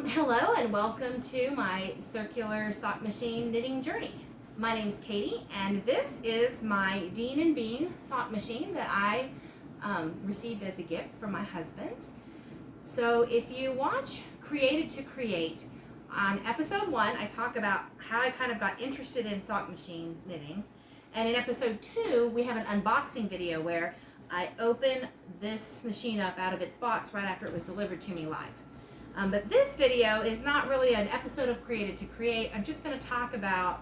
Hello and welcome to my circular sock machine knitting journey. My name's Katie and this is my Dean & Bean sock machine that I received as a gift from my husband. So if you watch Created to Create, on episode 1 I talk about how I kind of got interested in sock machine knitting, and in episode 2 we have an unboxing video where I open this machine up out of its box right after it was delivered to me live. But this video is not really an episode of Created to Create. I'm just going to talk about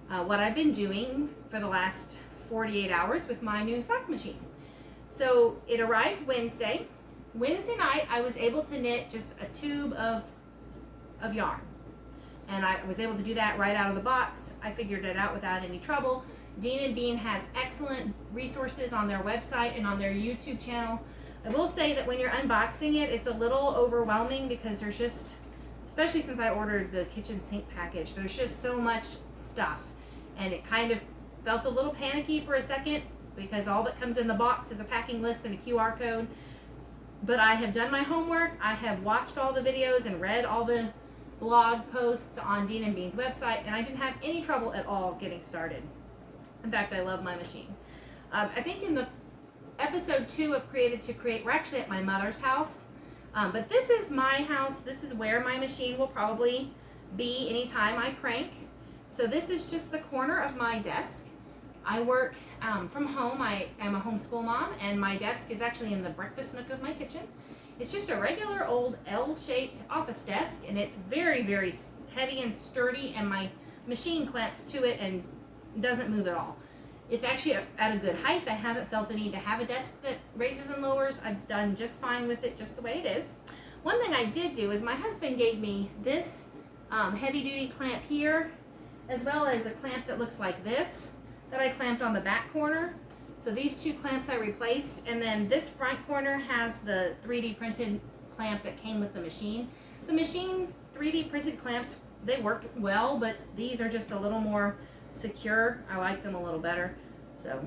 what I've been doing for the last 48 hours with my new sock machine. So it arrived Wednesday. Wednesday night I was able to knit just a tube of yarn. And I was able to do that right out of the box. I figured it out without any trouble. Dean & Bean has excellent resources on their website and on their YouTube channel. I will say that when you're unboxing it, it's a little overwhelming because there's just, especially since I ordered the kitchen sink package, there's just so much stuff. And it kind of felt a little panicky for a second because all that comes in the box is a packing list and a QR code. But I have done my homework. I have watched all the videos and read all the blog posts on Dean & Bean's website, and I didn't have any trouble at all getting started. In fact, I love my machine. I think in the episode 2 of Created to Create, we're actually at my mother's house, but this is my house. This is where my machine will probably be anytime I crank. So this is just the corner of my desk. I work from home. I am a homeschool mom, and my desk is actually in the breakfast nook of my kitchen. It's just a regular old L-shaped office desk, and it's very, very heavy and sturdy, and my machine clamps to it and doesn't move at all. It's actually at a good height. I haven't felt the need to have a desk that raises and lowers. I've done just fine with it just the way it is. One thing I did do is my husband gave me this heavy duty clamp here, as well as a clamp that looks like this that I clamped on the back corner. So these two clamps I replaced, and then this front corner has the 3D printed clamp that came with the machine. The machine 3D printed clamps, they work well, but these are just a little more secure. I like them a little better, so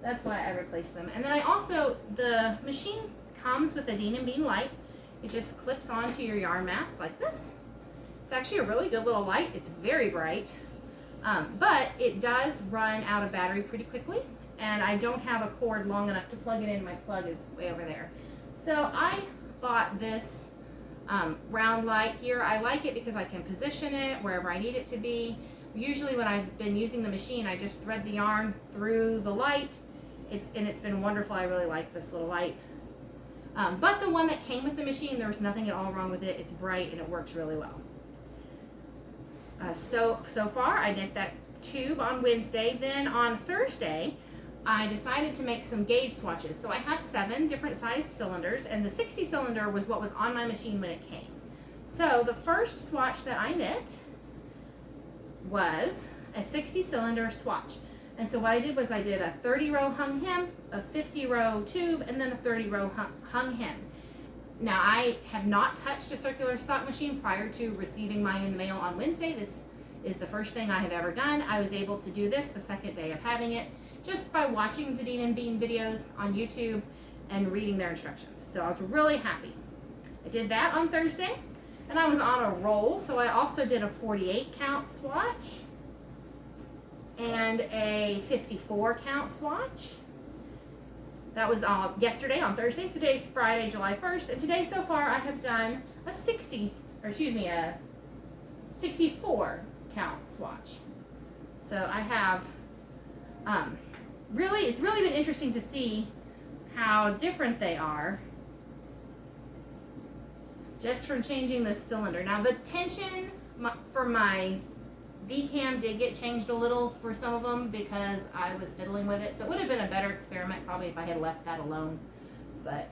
that's why I replaced them. And then I also, the machine comes with a Dean & Bean light. It just clips onto your yarn mask like this. It's actually a really good little light. It's very bright, but it does run out of battery pretty quickly, and I don't have a cord long enough to plug it in. My plug is way over there. So I bought this round light here. I like it because I can position it wherever I need it to be. Usually when I've been using the machine, I just thread the yarn through the light. It's been wonderful. I really like this little light. But the one that came with the machine, there was nothing at all wrong with it. It's bright and it works really well. So far I knit that tube on Wednesday. Then on Thursday, I decided to make some gauge swatches. So I have 7 different sized cylinders, and the 60 cylinder was what was on my machine when it came. So the first swatch that I knit was a 60 cylinder swatch. And so what I did was I did a 30 row hung hem, a 50 row tube, and then a 30 row hung hem. Now I have not touched a circular sock machine prior to receiving mine in the mail on Wednesday. This is the first thing I have ever done. I was able to do this the second day of having it just by watching the Dean & Bean videos on YouTube and reading their instructions. So I was really happy. I did that on Thursday. And I was on a roll, so I also did a 48 count swatch and a 54 count swatch. That was yesterday on Thursday. Today's Friday, July 1st, and today so far I have done a 64 count swatch. So I have, it's really been interesting to see how different they are just from changing the cylinder. Now the tension for my V-cam did get changed a little for some of them because I was fiddling with it. So it would have been a better experiment probably if I had left that alone. But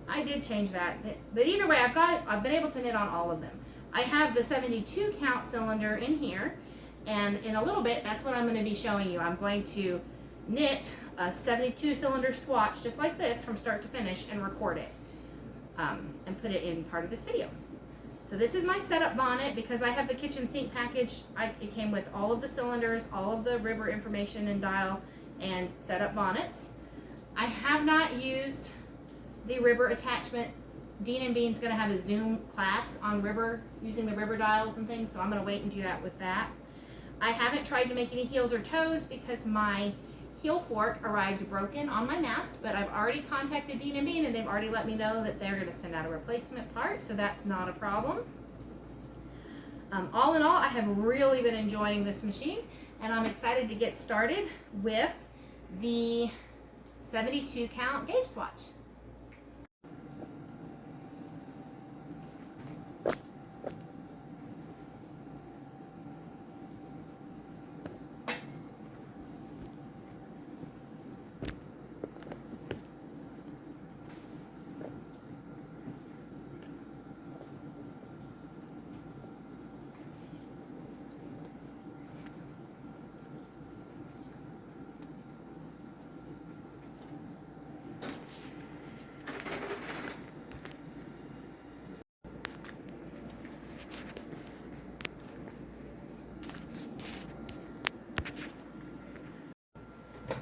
I did change that. But either way, I've been able to knit on all of them. I have the 72 count cylinder in here, and in a little bit that's what I'm going to be showing you. I'm going to knit a 72 cylinder swatch just like this from start to finish and record it. And put it in part of this video. So this is my setup bonnet. Because I have the kitchen sink package, it came with all of the cylinders, all of the river information and dial, and setup bonnets. I have not used the river attachment Dean and Bean's gonna have a Zoom class on river, using the river dials and things, so I'm gonna wait and do that with that. I haven't tried to make any heels or toes because my heel fork arrived broken on my mast, but I've already contacted Dean and Bean and they've already let me know that they're gonna send out a replacement part, so that's not a problem. All in all, I have really been enjoying this machine, and I'm excited to get started with the 72 count gauge swatch.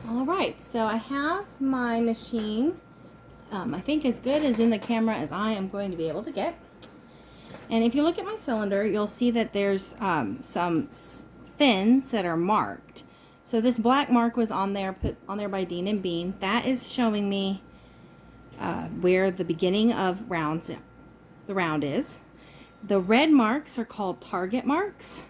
All right, so I have my machine, I think as good as in the camera as I am going to be able to get. And if you look at my cylinder, you'll see that there's some fins that are marked. So this black mark was on there, put on there by Dean and Bean. That is showing me where the beginning of the round is. The red marks are called target marks.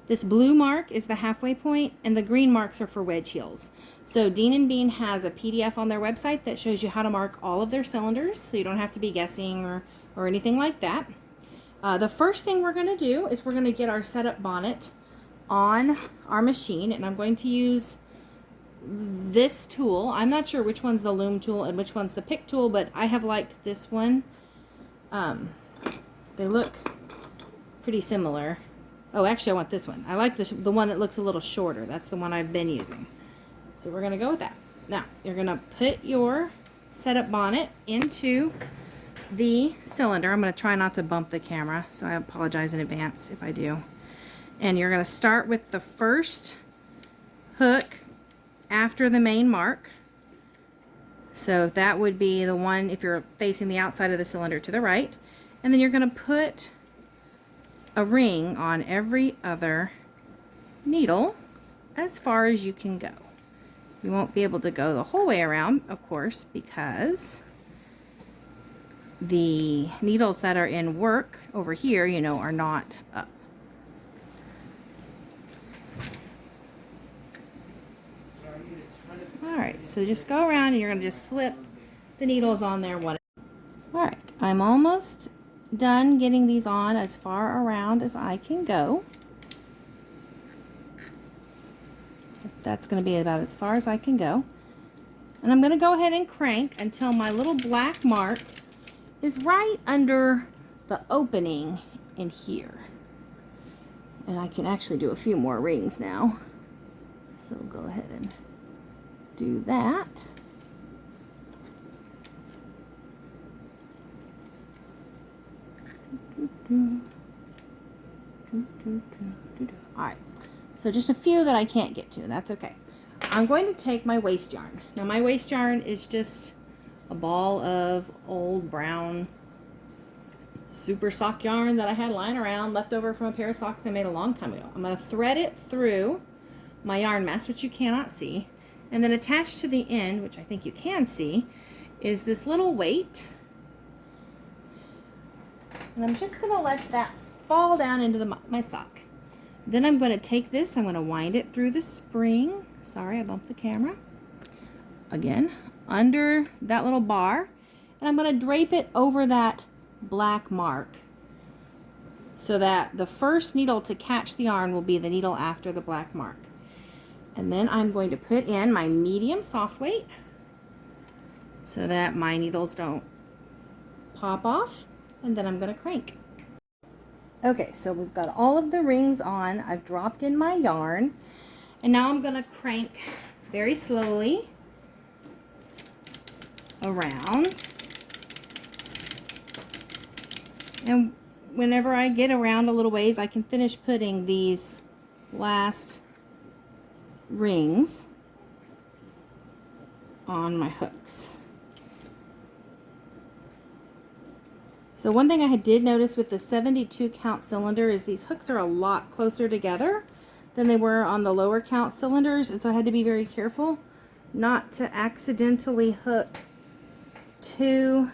This blue mark is the halfway point, and the green marks are for wedge heels. So Dean and Bean has a PDF on their website that shows you how to mark all of their cylinders, so you don't have to be guessing or anything like that. The first thing we're going to do is we're going to get our setup bonnet on our machine, and I'm going to use this tool. I'm not sure which one's the loom tool and which one's the pick tool, but I have liked this one. They look pretty similar. Oh, actually I want this one. I like the one that looks a little shorter. That's the one I've been using. So we're going to go with that. Now, you're going to put your setup bonnet into the cylinder. I'm going to try not to bump the camera, so I apologize in advance if I do. And you're going to start with the first hook after the main mark. So that would be the one if you're facing the outside of the cylinder to the right. And then you're going to put a ring on every other needle as far as you can go. You won't be able to go the whole way around, of course, because the needles that are in work over here, you know, are not up. Alright, so just go around and you're going to just slip the needles on there. Alright, I'm almost done getting these on as far around as I can go. That's going to be about as far as I can go. And I'm going to go ahead and crank until my little black mark is right under the opening in here. And I can actually do a few more rings now. So go ahead and do that. Alright, so just a few that I can't get to, that's okay. I'm going to take my waste yarn. Now my waste yarn is just a ball of old brown super sock yarn that I had lying around, left over from a pair of socks I made a long time ago. I'm going to thread it through my yarn mesh, which you cannot see, and then attached to the end, which I think you can see, is this little weight. And I'm just going to let that fall down into my sock. Then I'm going to take this, I'm going to wind it through the spring. Sorry, I bumped the camera. Again, under that little bar. And I'm going to drape it over that black mark so that the first needle to catch the yarn will be the needle after the black mark. And then I'm going to put in my medium soft weight so that my needles don't pop off. And then I'm going to crank. Okay, so we've got all of the rings on. I've dropped in my yarn. And now I'm going to crank very slowly around. And whenever I get around a little ways, I can finish putting these last rings on my hooks. So one thing I did notice with the 72 count cylinder is these hooks are a lot closer together than they were on the lower count cylinders, and so I had to be very careful not to accidentally hook 2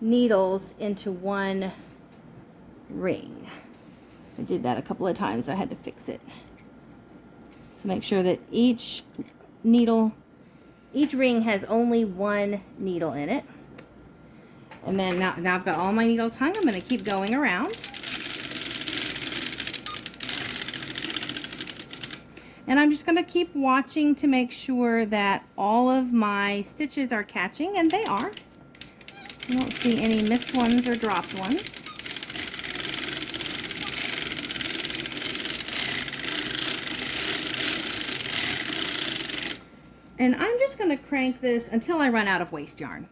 needles into one ring. I did that a couple of times. I had to fix it. So make sure that each ring has only 1 needle in it. And then now I've got all my needles hung. I'm going to keep going around. And I'm just going to keep watching to make sure that all of my stitches are catching, and they are. I don't see any missed ones or dropped ones. And I'm just going to crank this until I run out of waste yarn.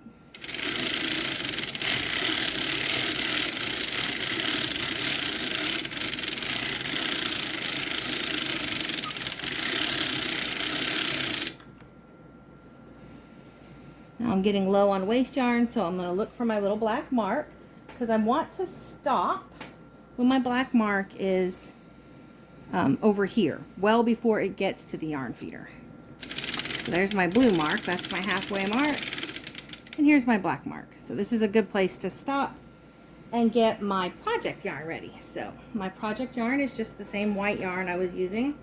Now I'm getting low on waste yarn, so I'm going to look for my little black mark, because I want to stop when my black mark is over here, well before it gets to the yarn feeder. So there's my blue mark, that's my halfway mark, and here's my black mark. So this is a good place to stop and get my project yarn ready. So my project yarn is just the same white yarn I was using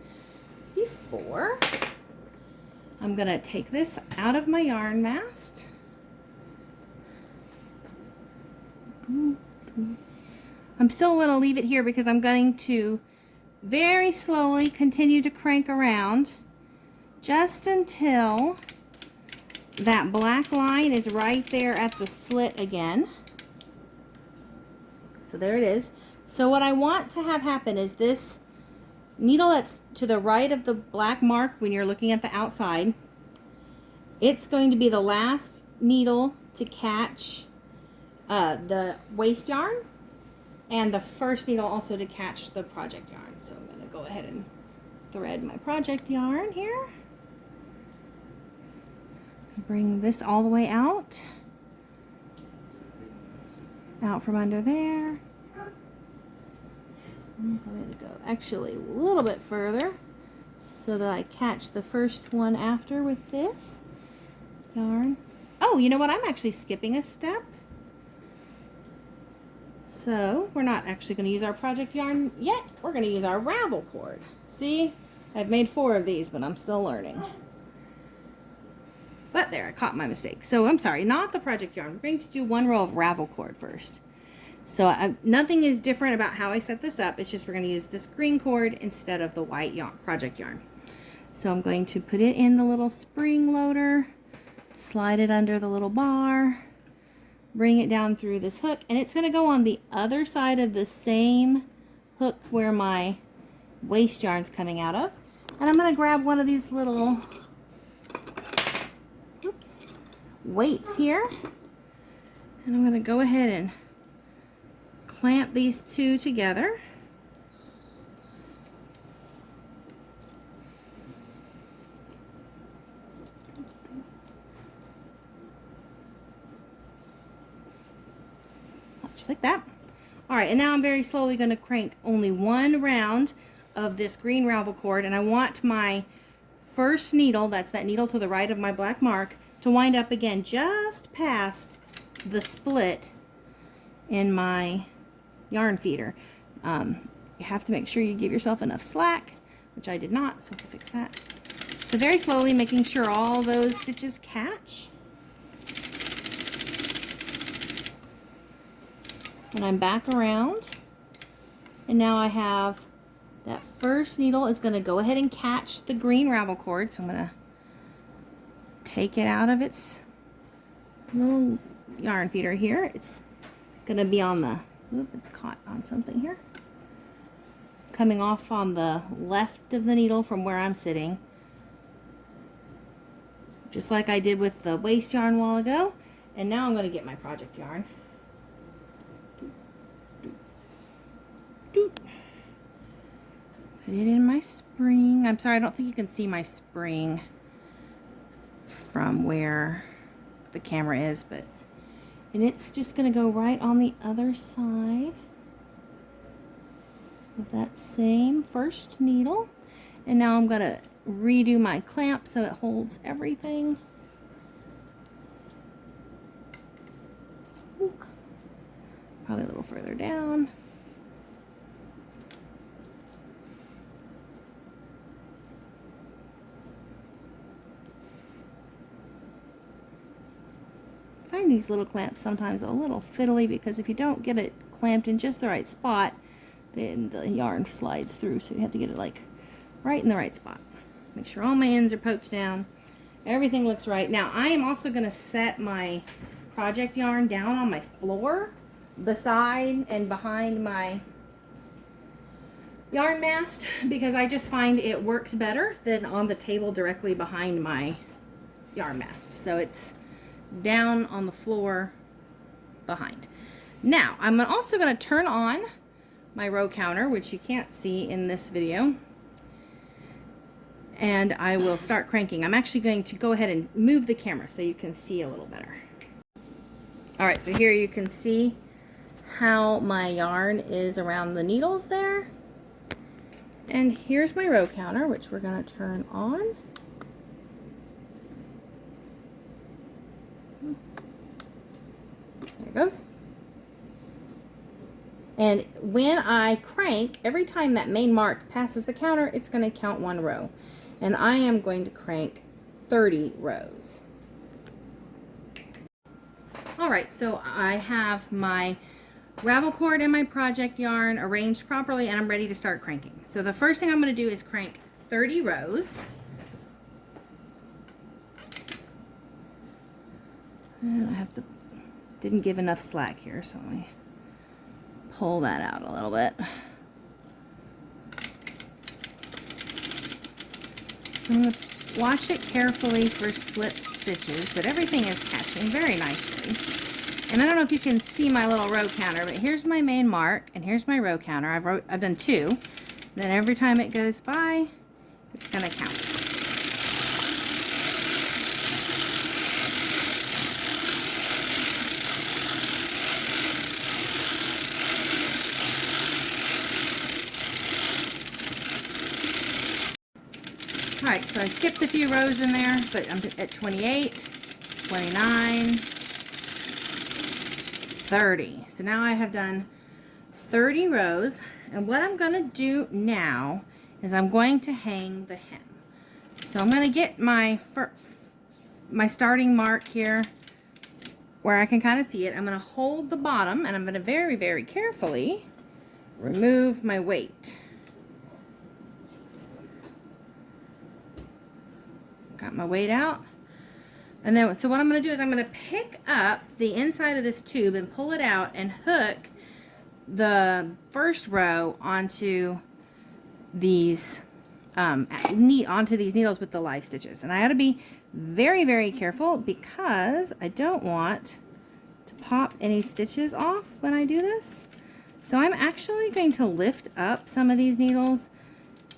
before. I'm gonna take this out of my yarn mast. I'm still gonna leave it here because I'm going to very slowly continue to crank around just until that black line is right there at the slit again. So there it is. So what I want to have happen is this needle that's to the right of the black mark when you're looking at the outside, it's going to be the last needle to catch the waste yarn, and the first needle also to catch the project yarn. So I'm going to go ahead and thread my project yarn here. Bring this all the way out from under there. I'm going to go actually a little bit further so that I catch the first one after with this yarn. Oh, you know what? I'm actually skipping a step. So we're not actually going to use our project yarn yet. We're going to use our ravel cord. See, I've made 4 of these, but I'm still learning. But there, I caught my mistake. So I'm sorry, not the project yarn. We're going to do 1 row of ravel cord first. So nothing is different about how I set this up. It's just we're going to use this green cord instead of the white yarn, project yarn. So I'm going to put it in the little spring loader, slide it under the little bar, bring it down through this hook, and it's going to go on the other side of the same hook where my waste yarn's coming out of. And I'm going to grab one of these little weights here, and I'm going to go ahead and clamp these 2 together. Just like that. All right, and now I'm very slowly going to crank only 1 round of this green ravel cord, and I want my first needle, that's that needle to the right of my black mark, to wind up again just past the split in my yarn feeder. You have to make sure you give yourself enough slack, which I did not, so I have to fix that. So very slowly making sure all those stitches catch. And I'm back around, and now I have that first needle is going to go ahead and catch the green ravel cord, so I'm going to take it out of its little yarn feeder here. It's going to be on the, it's caught on something here. Coming off on the left of the needle from where I'm sitting. Just like I did with the waste yarn a while ago. And now I'm going to get my project yarn. Put it in my spring. I'm sorry, I don't think you can see my spring from where the camera is, but And it's just going to go right on the other side of that same first needle. And now I'm going to redo my clamp so it holds everything. Ooh. Probably a little further down. I find these little clamps sometimes a little fiddly because if you don't get it clamped in just the right spot, then the yarn slides through, so you have to get it like right in the right spot. Make sure all my ends are poked down. Everything looks right. Now I am also going to set my project yarn down on my floor beside and behind my yarn mast because I just find it works better than on the table directly behind my yarn mast. So it's down on the floor behind. Now I'm also going to turn on my row counter, which you can't see in this video, and I will start cranking. I'm actually going to go ahead and move the camera so you can see a little better. Alright, so here you can see how my yarn is around the needles there. And here's my row counter, which we're going to turn on. There it goes. And when I crank, every time that main mark passes the counter, it's going to count 1 row. And I am going to crank 30 rows. Alright, so I have my ravel cord and my project yarn arranged properly, and I'm ready to start cranking. So the first thing I'm going to do is crank 30 rows. And I didn't give enough slack here, so let me pull that out a little bit. I'm going to watch it carefully for slip stitches, but everything is catching very nicely. And I don't know if you can see my little row counter, but here's my main mark and here's my row counter. I've done 2. Then every time it goes by, it's going to count. Alright, so I skipped a few rows in there, but I'm at 28, 29, 30. So now I have done 30 rows, and what I'm going to do now is I'm going to hang the hem. So I'm going to get my starting mark here where I can kind of see it. I'm going to hold the bottom, and I'm going to very, very carefully remove my weight. Got my weight out. And then, so what I'm going to do is I'm going to pick up the inside of this tube and pull it out and hook the first row onto these onto these needles with the live stitches. And I ought to be very, very careful because I don't want to pop any stitches off when I do this. So I'm actually going to lift up some of these needles.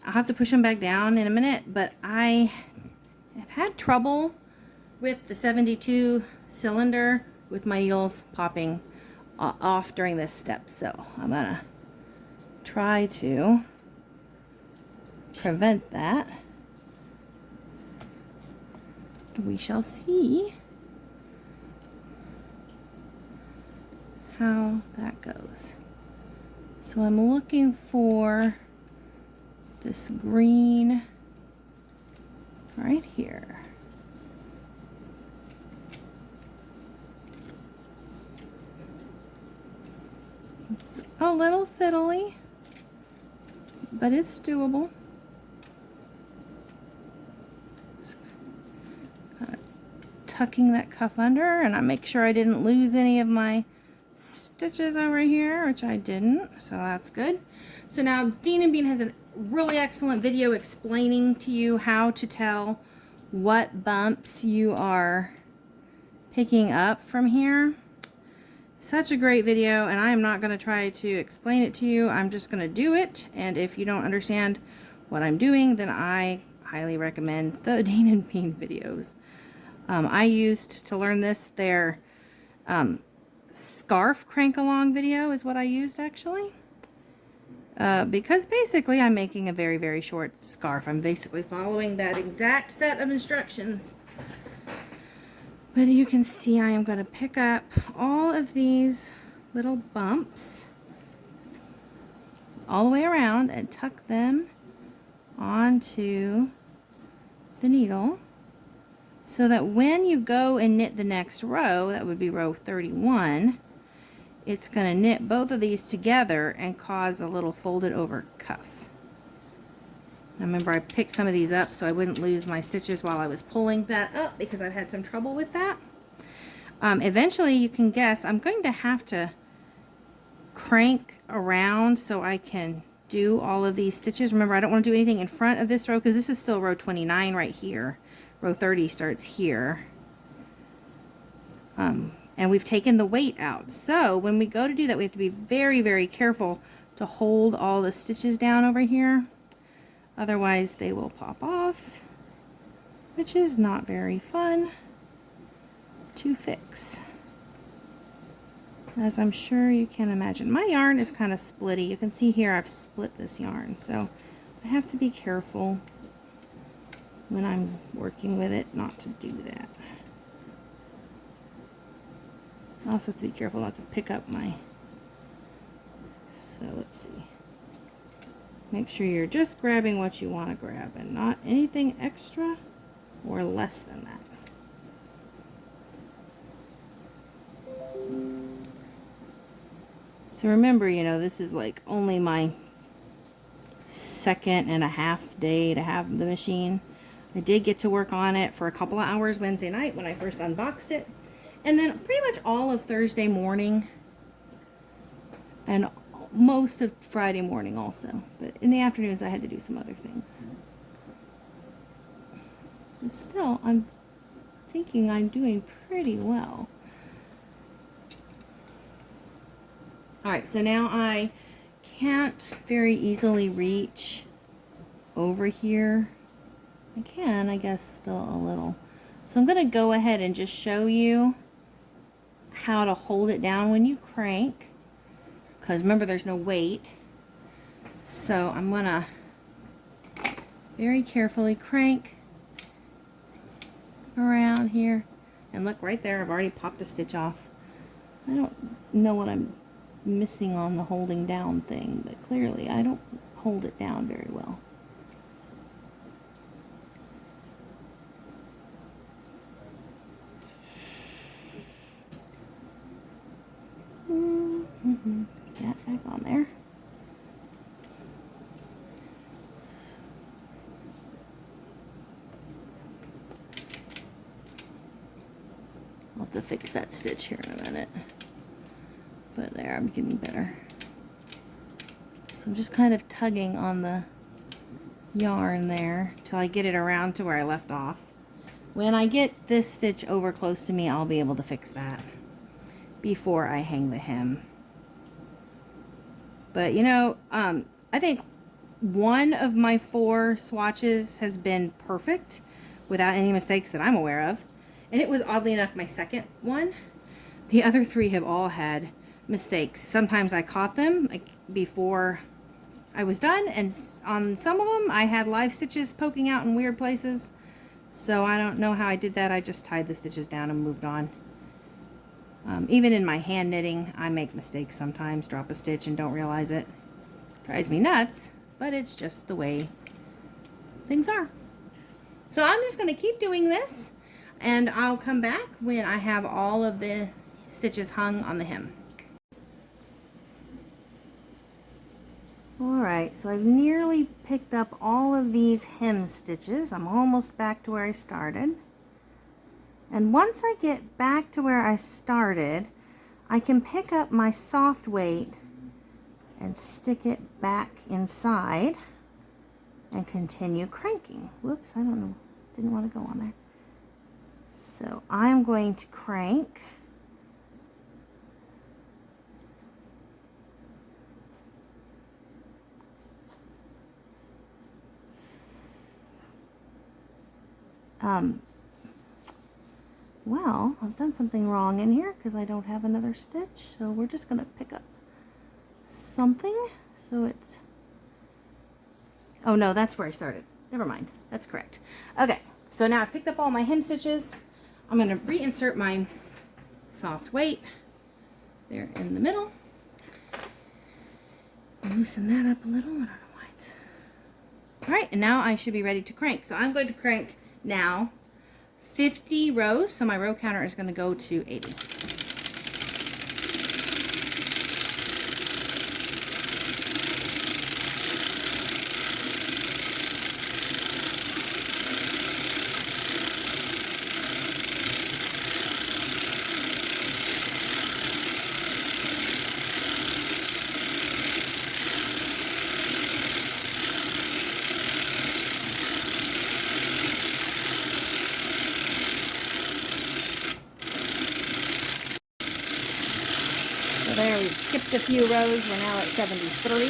I'll have to push them back down in a minute, but I've had trouble with the 72 cylinder with my needles popping off during this step, so I'm gonna try to prevent that. We shall see how that goes. So I'm looking for this green right here. It's a little fiddly, but it's doable. Just kind of tucking that cuff under, and I make sure I didn't lose any of my stitches over here, which I didn't, so that's good. So now Dean and Bean has a really excellent video explaining to you how to tell what bumps you are picking up from here. Such a great video, and I am not going to try to explain it to you. I'm just going to do it, and if you don't understand what I'm doing, then I highly recommend the Dean and Bean videos. I used to learn this. They're scarf crank along video is what I used actually. Because basically I'm making a very, very short scarf. I'm basically following that exact set of instructions. But you can see I am going to pick up all of these little bumps all the way around and tuck them onto the needle so that when you go and knit the next row, that would be row 31, it's going to knit both of these together and cause a little folded over cuff. Now remember, I picked some of these up so I wouldn't lose my stitches while I was pulling that up because I've had some trouble with that. Eventually, you can guess, I'm going to have to crank around so I can do all of these stitches. Remember, I don't want to do anything in front of this row because this is still row 29 right here. Row 30 starts here. And we've taken the weight out. So when we go to do that, we have to be very, very careful to hold all the stitches down over here. Otherwise, they will pop off, which is not very fun to fix, as I'm sure you can imagine. My yarn is kind of splitty. You can see here I've split this yarn, so I have to be careful when I'm working with it not to do that. I also have to be careful not to pick up my, so let's see. Make sure you're just grabbing what you want to grab and not anything extra or less than that. So remember, you know, this is like only my 2.5 day to have the machine. I did get to work on it for a couple of hours Wednesday night when I first unboxed it. And then pretty much all of Thursday morning and most of Friday morning also. But in the afternoons I had to do some other things. But still, I'm thinking I'm doing pretty well. Alright, so now I can't very easily reach over here. I can, I guess, still a little. So I'm going to go ahead and just show you how to hold it down when you crank, because remember there's no weight. So I'm going to very carefully crank around here, and look right there, I've already popped a stitch off. I don't know what I'm missing on the holding down thing, but clearly I don't hold it down very well. Get back on there. I'll have to fix that stitch here in a minute. But there, I'm getting better. So I'm just kind of tugging on the yarn there till I get it around to where I left off. When I get this stitch over close to me, I'll be able to fix that before I hang the hem. But you know, I think one of my 4 swatches has been perfect without any mistakes that I'm aware of. And it was oddly enough my second one. The other 3 have all had mistakes. Sometimes I caught them like before I was done, and on some of them I had live stitches poking out in weird places. So I don't know how I did that. I just tied the stitches down and moved on. Even in my hand knitting, I make mistakes sometimes, drop a stitch and don't realize it. Drives me nuts, but it's just the way things are. So I'm just going to keep doing this, and I'll come back when I have all of the stitches hung on the hem. Alright, so I've nearly picked up all of these hem stitches. I'm almost back to where I started. And once I get back to where I started, I can pick up my soft weight and stick it back inside and continue cranking. Whoops, I don't know, didn't want to go on there. So I'm going to crank. well, I've done something wrong in here because I don't have another stitch. So we're just going to pick up something. So it's, oh no, that's where I started. Never mind. That's correct. Okay, so now I picked up all my hem stitches. I'm going to reinsert my soft weight there in the middle. Loosen that up a little. I don't know why it's... All right, and now I should be ready to crank. So I'm going to crank now 50 rows. So my row counter is going to go to 80. So there, we skipped a few rows. We're now at 73.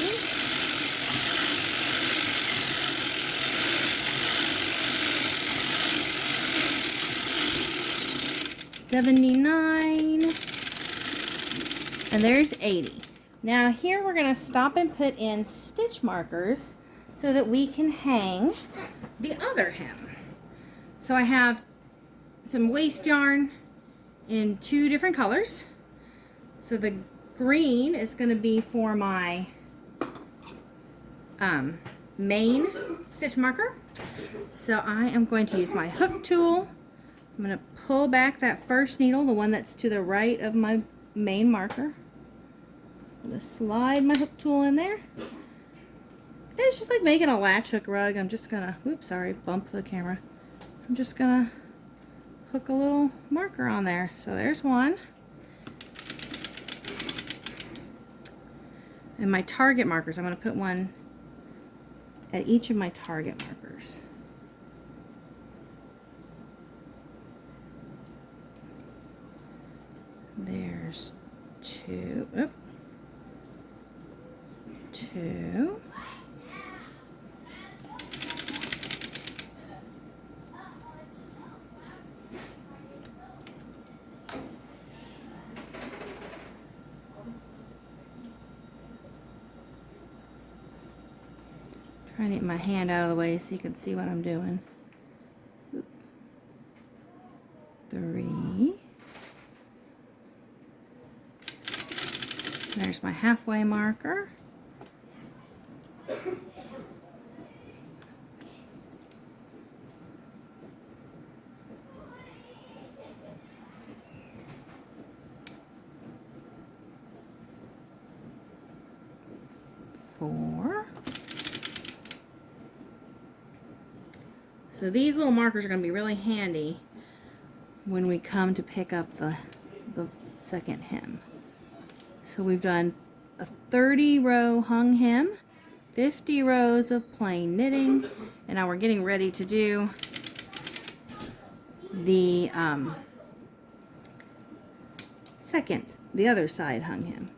79. And there's 80. Now here we're going to stop and put in stitch markers so that we can hang the other hem. So I have some waste yarn in 2 different colors. So the green is going to be for my main stitch marker. So I am going to use my hook tool. I'm going to pull back that first needle, the one that's to the right of my main marker. I'm going to slide my hook tool in there. And it's just like making a latch hook rug. I'm just going to, oops, sorry, bump the camera. I'm just going to hook a little marker on there. So there's one. And my target markers, I'm going to put one at each of my target markers. There's 2. Oop. 2. Trying to get my hand out of the way so you can see what I'm doing. 3. There's my halfway marker. 4. So these little markers are going to be really handy when we come to pick up the second hem. So we've done a 30 row hung hem, 50 rows of plain knitting, and now we're getting ready to do the the other side hung hem.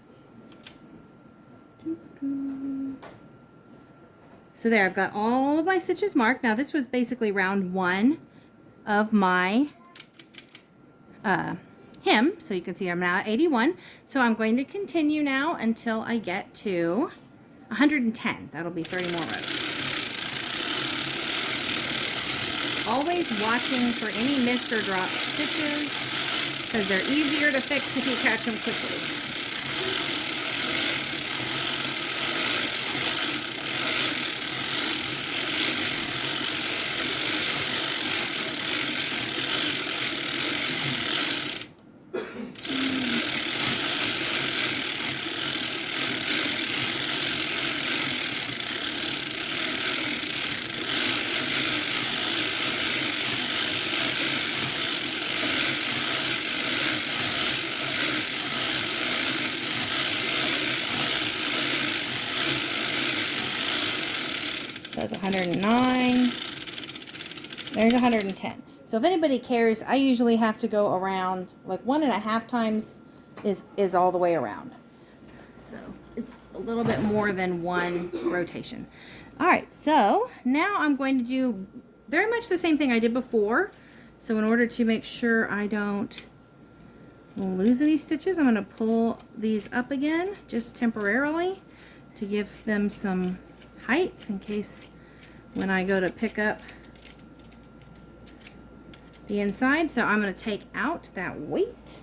So there, I've got all of my stitches marked. Now this was basically round 1 of my hem. So you can see I'm now at 81. So I'm going to continue now until I get to 110. That'll be 30 more rows. Always watching for any missed or dropped stitches because they're easier to fix if you catch them quickly. That's 109. There's 110. So if anybody cares, I usually have to go around like 1.5 times is all the way around. So it's a little bit more than one rotation. All right, so now I'm going to do very much the same thing I did before. So in order to make sure I don't lose any stitches, I'm going to pull these up again just temporarily to give them some height in case when I go to pick up the inside. So I'm going to take out that weight.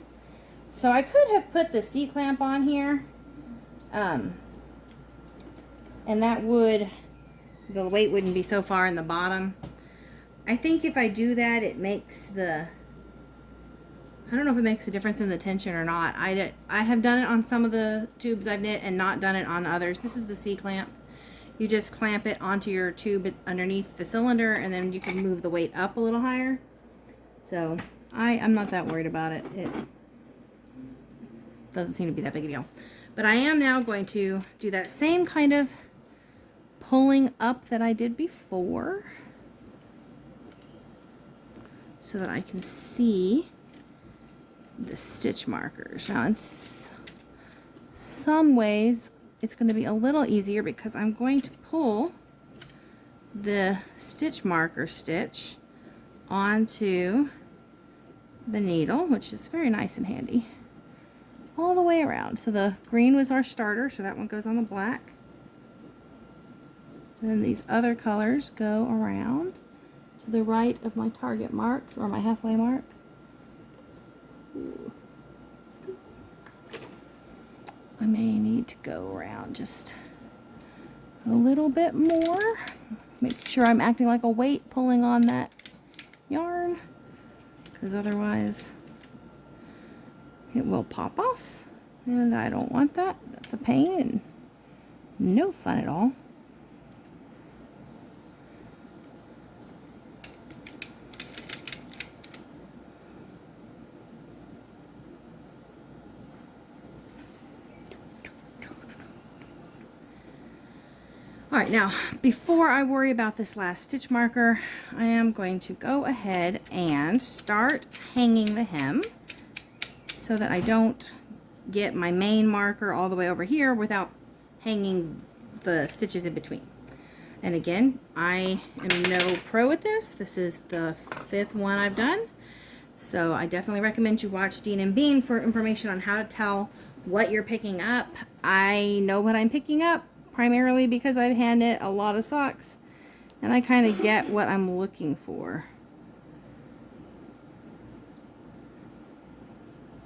So I could have put the C-clamp on here, and that would, the weight wouldn't be so far in the bottom. I think if I do that, it makes the, I don't know if it makes a difference in the tension or not. I have done it on some of the tubes I've knit and not done it on others. This is the C-clamp. You just clamp it onto your tube underneath the cylinder, and then you can move the weight up a little higher. So I'm not that worried about it. It doesn't seem to be that big a deal. But I am now going to do that same kind of pulling up that I did before, so that I can see the stitch markers. Now in some ways it's going to be a little easier because I'm going to pull the stitch marker stitch onto the needle, which is very nice and handy, all the way around. So the green was our starter, so that one goes on the black. And then these other colors go around to the right of my target marks, or my halfway mark. I may need to go around just a little bit more. Make sure I'm acting like a weight pulling on that yarn, because otherwise it will pop off, and I don't want that. That's a pain and no fun at all. Alright, now before I worry about this last stitch marker, I am going to go ahead and start hanging the hem so that I don't get my main marker all the way over here without hanging the stitches in between. And again, I am no pro at this. This is the 5th one I've done. So I definitely recommend you watch Dean and Bean for information on how to tell what you're picking up. I know what I'm picking up primarily because I've hand knit a lot of socks, and I kind of get what I'm looking for.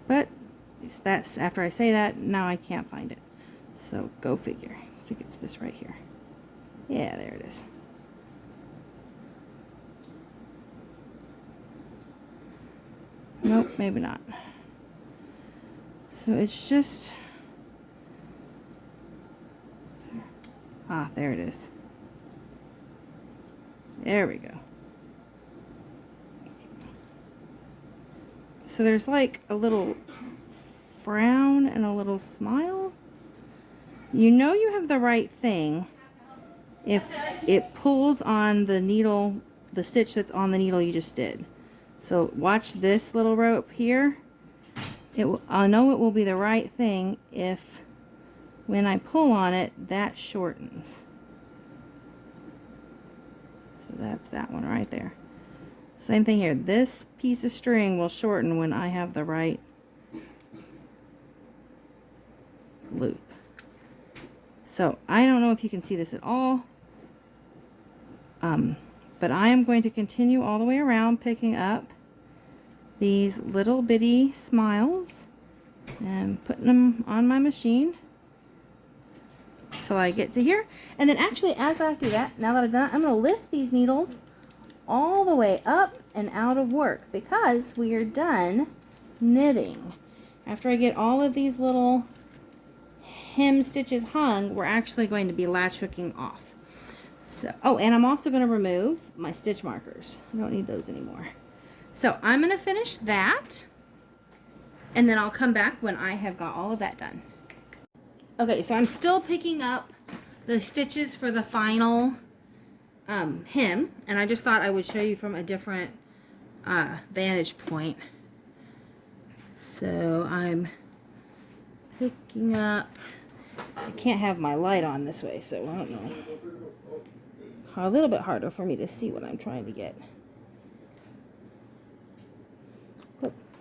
But that's after I say that, now I can't find it. So go figure. I think it's this right here. Yeah, there it is. Nope, maybe not. So it's just, ah, there it is. There we go. So there's like a little frown and a little smile. You know you have the right thing if it pulls on the needle, the stitch that's on the needle you just did. So watch this little rope here. I know it will be the right thing if when I pull on it, that shortens. So that's that one right there. Same thing here. This piece of string will shorten when I have the right loop. So I don't know if you can see this at all, but I am going to continue all the way around picking up these little bitty smiles and putting them on my machine till I get to here. And then actually, as I do that, now that I've done that, I'm going to lift these needles all the way up and out of work because we are done knitting. After I get all of these little hem stitches hung, we're actually going to be latch hooking off. So, oh, and I'm also going to remove my stitch markers. I don't need those anymore. So I'm going to finish that, and then I'll come back when I have got all of that done. Okay, so I'm still picking up the stitches for the final hem, and I just thought I would show you from a different vantage point. So I'm picking up, I can't have my light on this way, so I don't know. A little bit harder for me to see what I'm trying to get.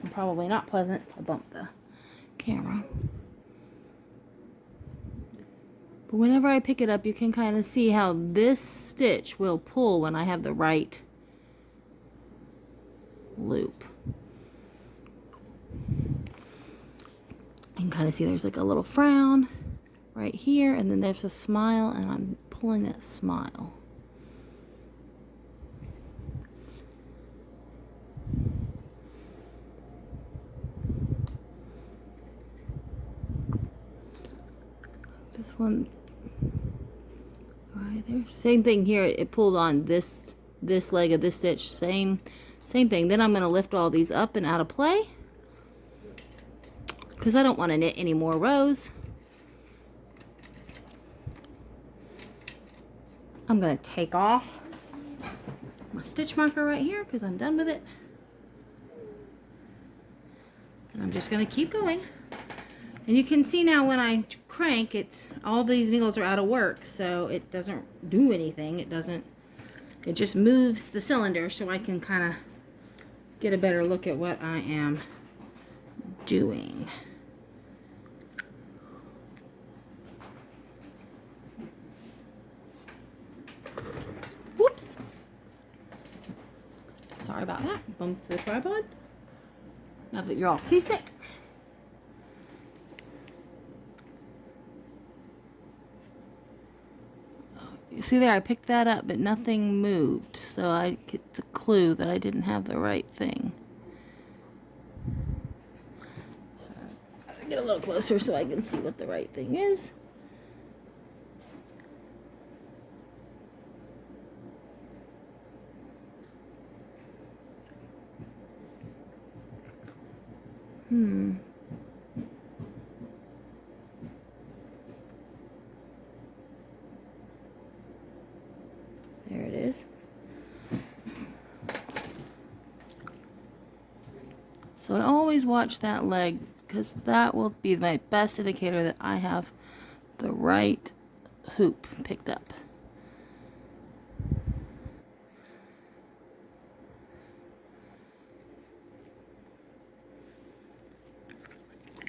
and probably not pleasant. I bumped the camera. But whenever I pick it up, you can kind of see how this stitch will pull when I have the right loop. You can kind of see there's like a little frown right here, and then there's a smile, and I'm pulling that smile. This one right there, same thing here. It pulled on this leg of this stitch, same thing. Then I'm going to lift all these up and out of play because I don't want to knit any more rows. I'm going to take off my stitch marker right here because I'm done with it. And I'm just going to keep going. And you can see now when I crank, all these needles are out of work, so it doesn't do anything. It just moves the cylinder so I can kind of get a better look at what I am doing. Whoops. Sorry about that. Bumped the tripod. Now that you're all too sick. You see there, I picked that up, but nothing moved, so I get a clue that I didn't have the right thing. So I'll get a little closer so I can see what the right thing is. There it is. So I always watch that leg because that will be my best indicator that I have the right hoop picked up.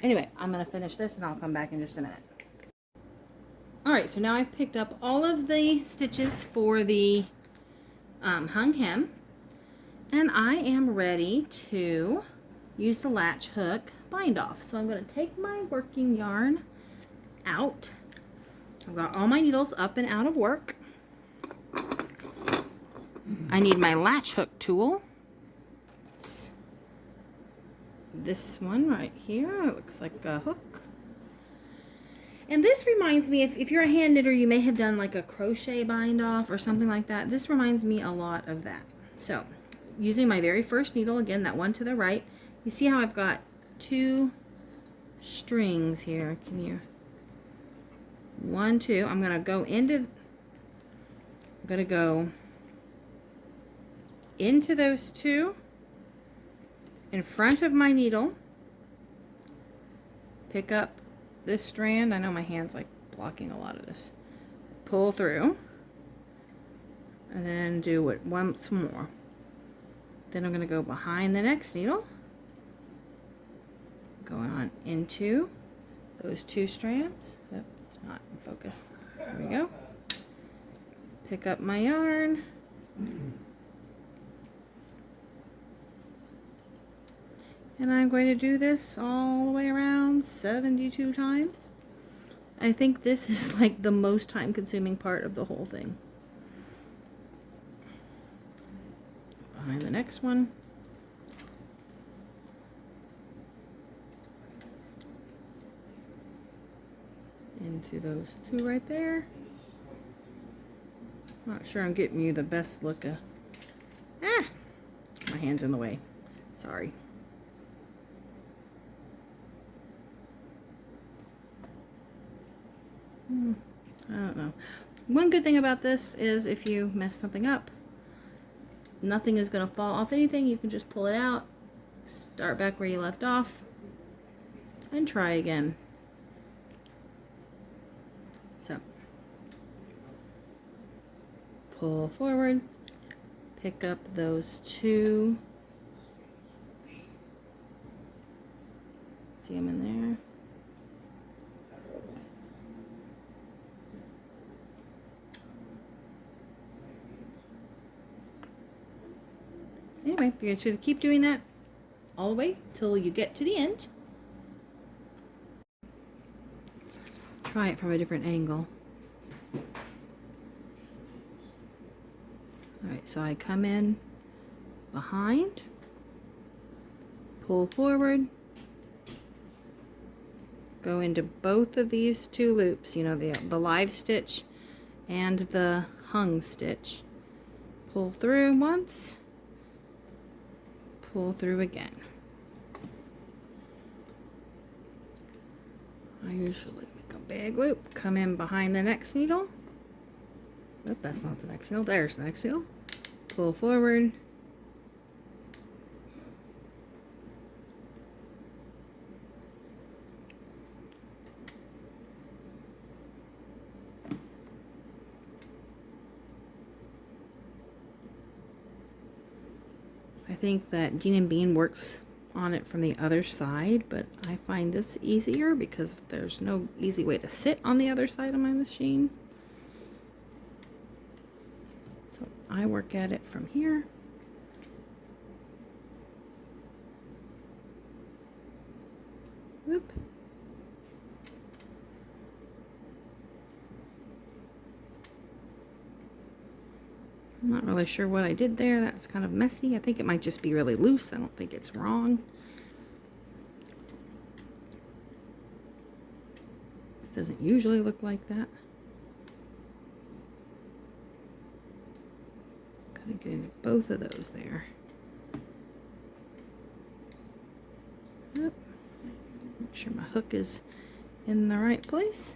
Anyway, I'm going to finish this and I'll come back in just a minute. Alright, so now I've picked up all of the stitches for the hung hem, and I am ready to use the latch hook bind off. So I'm going to take my working yarn out. I've got all my needles up and out of work. I need my latch hook tool. It's this one right here. It looks like a hook. And this reminds me, if you're a hand knitter, you may have done like a crochet bind off or something like that. This reminds me a lot of that. So using my very first needle, again, that one to the right, you see how I've got two strings here. Can you? 1, 2. I'm going to go into those two in front of my needle, pick up this strand. I know my hand's like blocking a lot of this. Pull through and then do it once more. Then I'm going to go behind the next needle, going on into those two strands. Yep, it's not in focus. There we go. Pick up my yarn. And I'm going to do this all the way around 72 times. I think this is like the most time consuming part of the whole thing. Behind the next one. Into those two right there. Not sure I'm getting you the best look of... my hand's in the way. Sorry. I don't know. One good thing about this is if you mess something up, nothing is going to fall off anything. You can just pull it out, start back where you left off, and try again. So, pull forward, pick up those two See them in there. Anyway, you're going to keep doing that all the way till you get to the end. Try it from a different angle. Alright, so I come in behind, pull forward, go into both of these two loops, you know, the live stitch and the hung stitch. Pull through once, pull through again. I usually make a big loop, come in behind the next needle. Nope, that's not the next needle. There's the next needle. Pull forward. I think that Dean and Bean works on it from the other side, but I find this easier because there's no easy way to sit on the other side of my machine. So I work at it from here. Whoop. I'm not really sure what I did there. That's kind of messy. I think it might just be really loose. I don't think it's wrong. It doesn't usually look like that. Kind of get into both of those there. Yep. Make sure my hook is in the right place.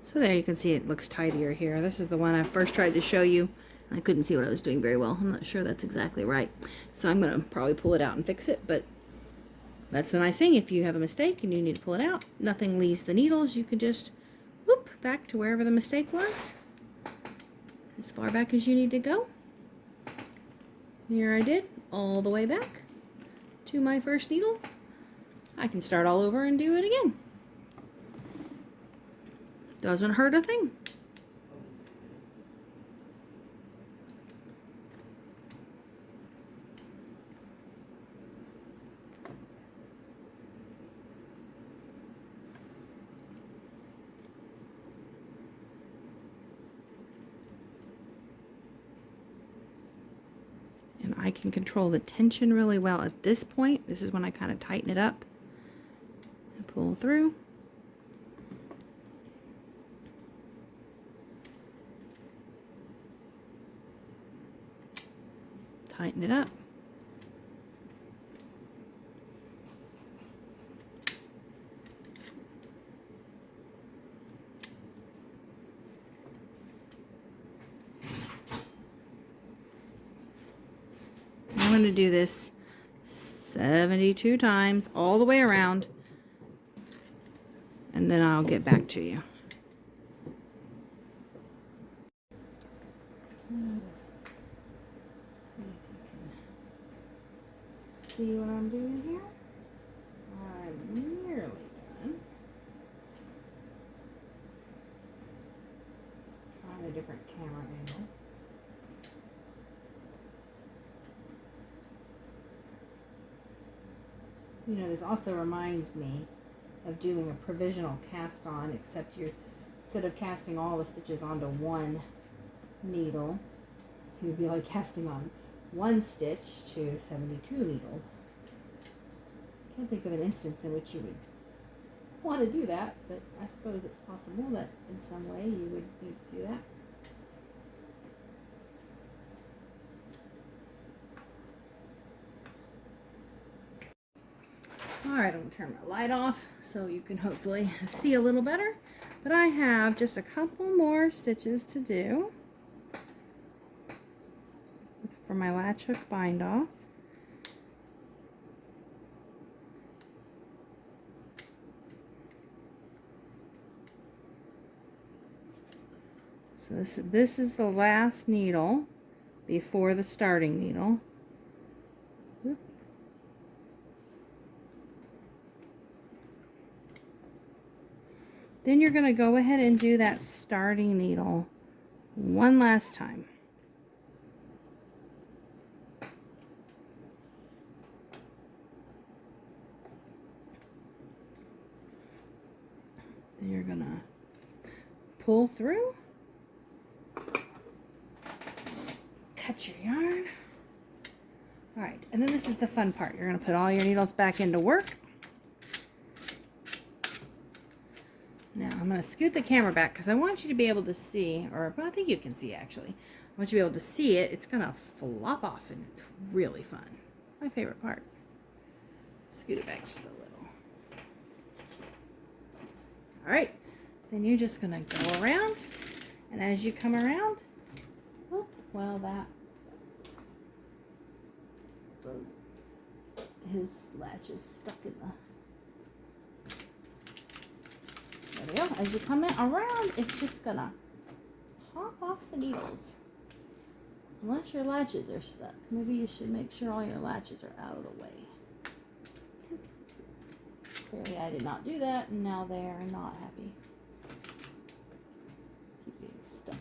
So there you can see it looks tidier here. This is the one I first tried to show you. I couldn't see what I was doing very well. I'm not sure that's exactly right. So I'm going to probably pull it out and fix it, but that's the nice thing. If you have a mistake and you need to pull it out, nothing leaves the needles. You can just whoop back to wherever the mistake was, as far back as you need to go. Here I did, all the way back to my first needle. I can start all over and do it again. Doesn't hurt a thing. I can control the tension really well at this point. This is when I kind of tighten it up and pull through. Tighten it up. I'm going to do this 72 times all the way around, and then I'll get back to you. See what I'm doing here? I'm nearly done. Trying a different camera angle. You know, this also reminds me of doing a provisional cast on, except instead of casting all the stitches onto one needle, it would be like casting on one stitch to 72 needles. I can't think of an instance in which you would want to do that, but I suppose it's possible that in some way you would need to do that. Alright, I'm going to turn my light off so you can hopefully see a little better. But I have just a couple more stitches to do for my latch hook bind off. So this is the last needle before the starting needle. Then you're going to go ahead and do that starting needle one last time. Then you're going to pull through, cut your yarn. All right, and then this is the fun part. You're going to put all your needles back into work. Now I'm going to scoot the camera back because I want you to be able to see, or well, I think you can see actually. I want you to be able to see it. It's going to flop off and it's really fun. My favorite part. Scoot it back just a little. All right, then you're just going to go around, and as you come around, oh, well, his latch is stuck in the... There we go. As you come around, it's just gonna pop off the needles. Unless your latches are stuck. Maybe you should make sure all your latches are out of the way. Clearly I did not do that, and now they are not happy. Keep being stuck.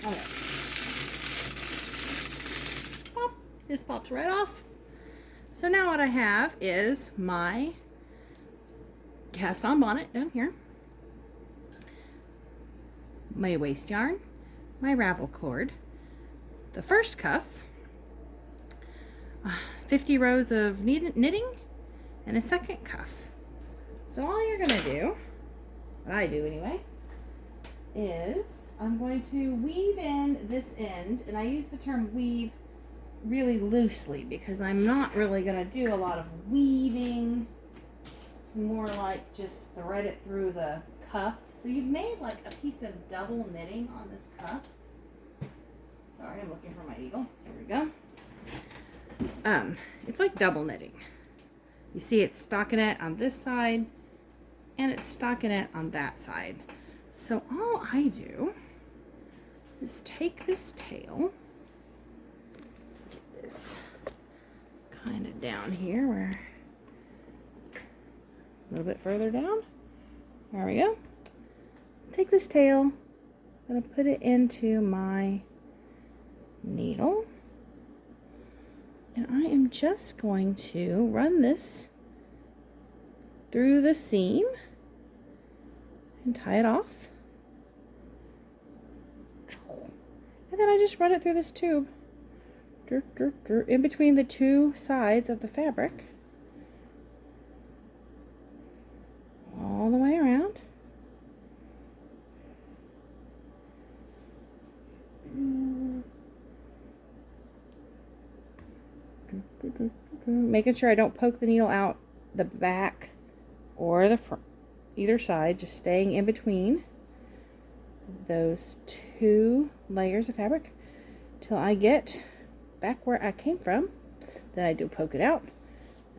Okay. Pop. Just pops right off. So now what I have is my cast on bonnet down here, my waist yarn, my ravel cord, the first cuff, 50 rows of knitting, and a second cuff. So all you're gonna do, what I do anyway, is I'm going to weave in this end, and I use the term weave really loosely because I'm not really going to do a lot of weaving. It's more like just thread it through the cuff. So you've made like a piece of double knitting on this cuff. Sorry, I'm looking for my needle. Here we go. It's like double knitting. You see it's stockinette on this side, and it's stockinette on that side. So all I do is take this tail, this kind of down here, where a little bit further down. There we go. Take this tail, I'm going to put it into my needle, and I am just going to run this through the seam and tie it off. And then I just run it through this tube, in between the two sides of the fabric, all the way around. Making sure I don't poke the needle out the back or the front, either side, just staying in between those two layers of fabric till I get back where I came from. Then I do poke it out,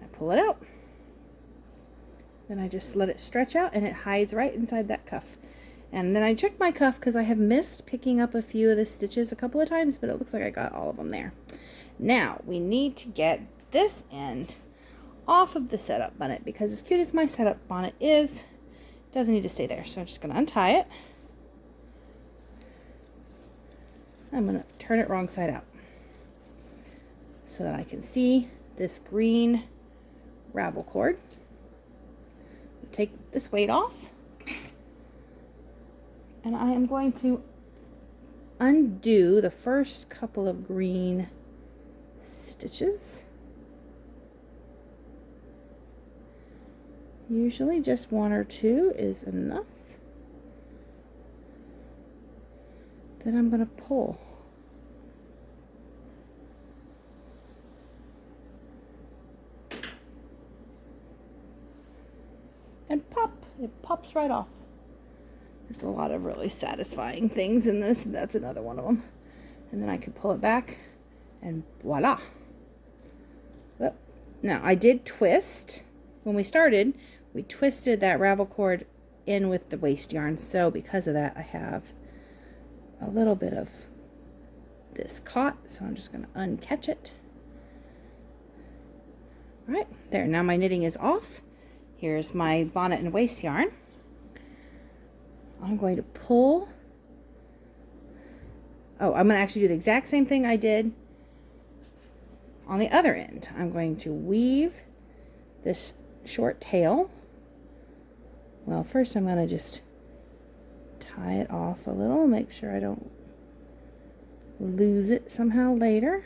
I pull it out, then I just let it stretch out, and it hides right inside that cuff. And then I check my cuff because I have missed picking up a few of the stitches a couple of times, but it looks like I got all of them there. Now we need to get this end off of the setup bonnet, because as cute as my setup bonnet is, it doesn't need to stay there. So I'm just going to untie it. I'm going to turn it wrong side out so that I can see this green ravel cord. Take this weight off, and I am going to undo the first couple of green stitches. Usually just one or two is enough. Then I'm going to pull. And pop. It pops right off. There's a lot of really satisfying things in this, and that's another one of them. And then I could pull it back, and voila. Well, now I did twist. When we started, we twisted that ravel cord in with the waist yarn, so because of that I have a little bit of this caught, so I'm just going to uncatch it. All right, there. Now my knitting is off. Here's my bonnet and waist yarn. I'm going to pull. Oh, I'm going to actually do the exact same thing I did on the other end. I'm going to weave this short tail. Well, first I'm going to just tie it off a little, make sure I don't lose it somehow later.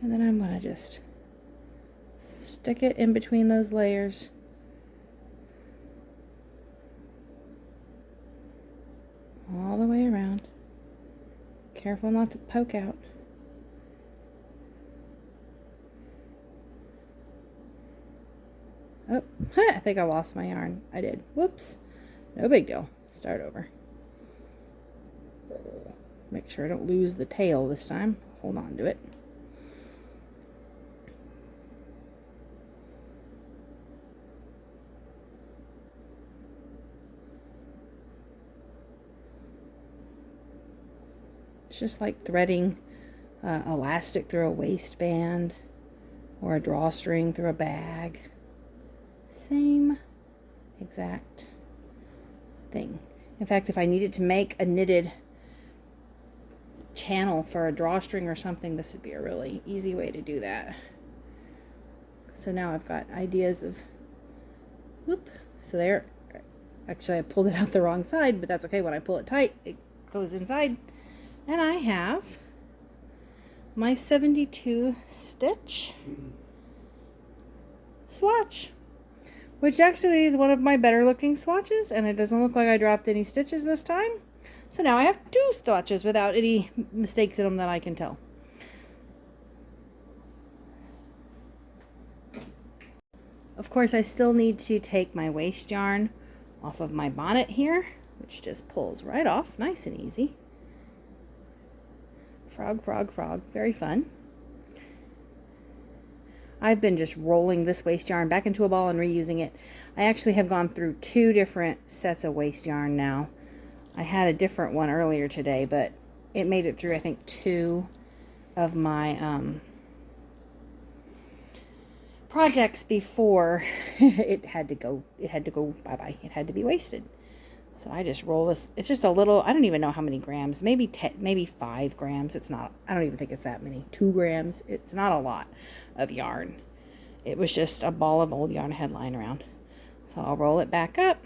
And then I'm going to just stick it in between those layers. All the way around. Careful not to poke out. Oh, I think I lost my yarn. I did. Whoops. No big deal. Start over. Make sure I don't lose the tail this time. Hold on to it. It's just like threading elastic through a waistband or a drawstring through a bag. Same exact thing. In fact, if I needed to make a knitted channel for a drawstring or something, this would be a really easy way to do that. So now I've got ideas of, whoop, so there, actually I pulled it out the wrong side, but that's okay. When I pull it tight, it goes inside. And I have my 72 stitch swatch, which actually is one of my better looking swatches, and it doesn't look like I dropped any stitches this time. So now I have 2 swatches without any mistakes in them that I can tell. Of course, I still need to take my waist yarn off of my bonnet here, which just pulls right off, nice and easy. Frog, frog, frog. Very fun. I've been just rolling this waist yarn back into a ball and reusing it. I actually have gone through 2 different sets of waist yarn now. I had a different one earlier today, but it made it through, I think, 2 of my projects before it had to go bye-bye. It had to be wasted. So I just roll this. It's just a little, I don't even know how many grams, maybe 5 grams. It's not, I don't even think it's that many. 2 grams. It's not a lot of yarn. It was just a ball of old yarn I had lying around. So I'll roll it back up.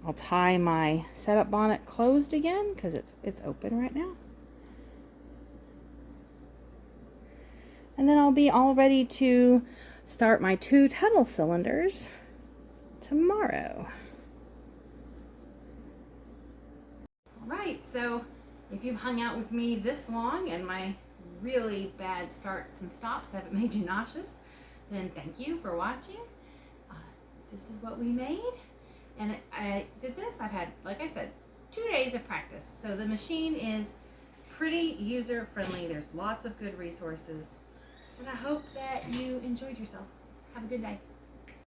I'll tie my setup bonnet closed again because it's open right now. And then I'll be all ready to start my 2 tunnel cylinders tomorrow. All right, so if you've hung out with me this long and my really bad starts and stops haven't made you nauseous, then thank you for watching. This is what we made, and I did this. I've had, like I said, 2 days of practice, so the machine is pretty user friendly. There's lots of good resources, and I hope that you enjoyed yourself. Have a good day.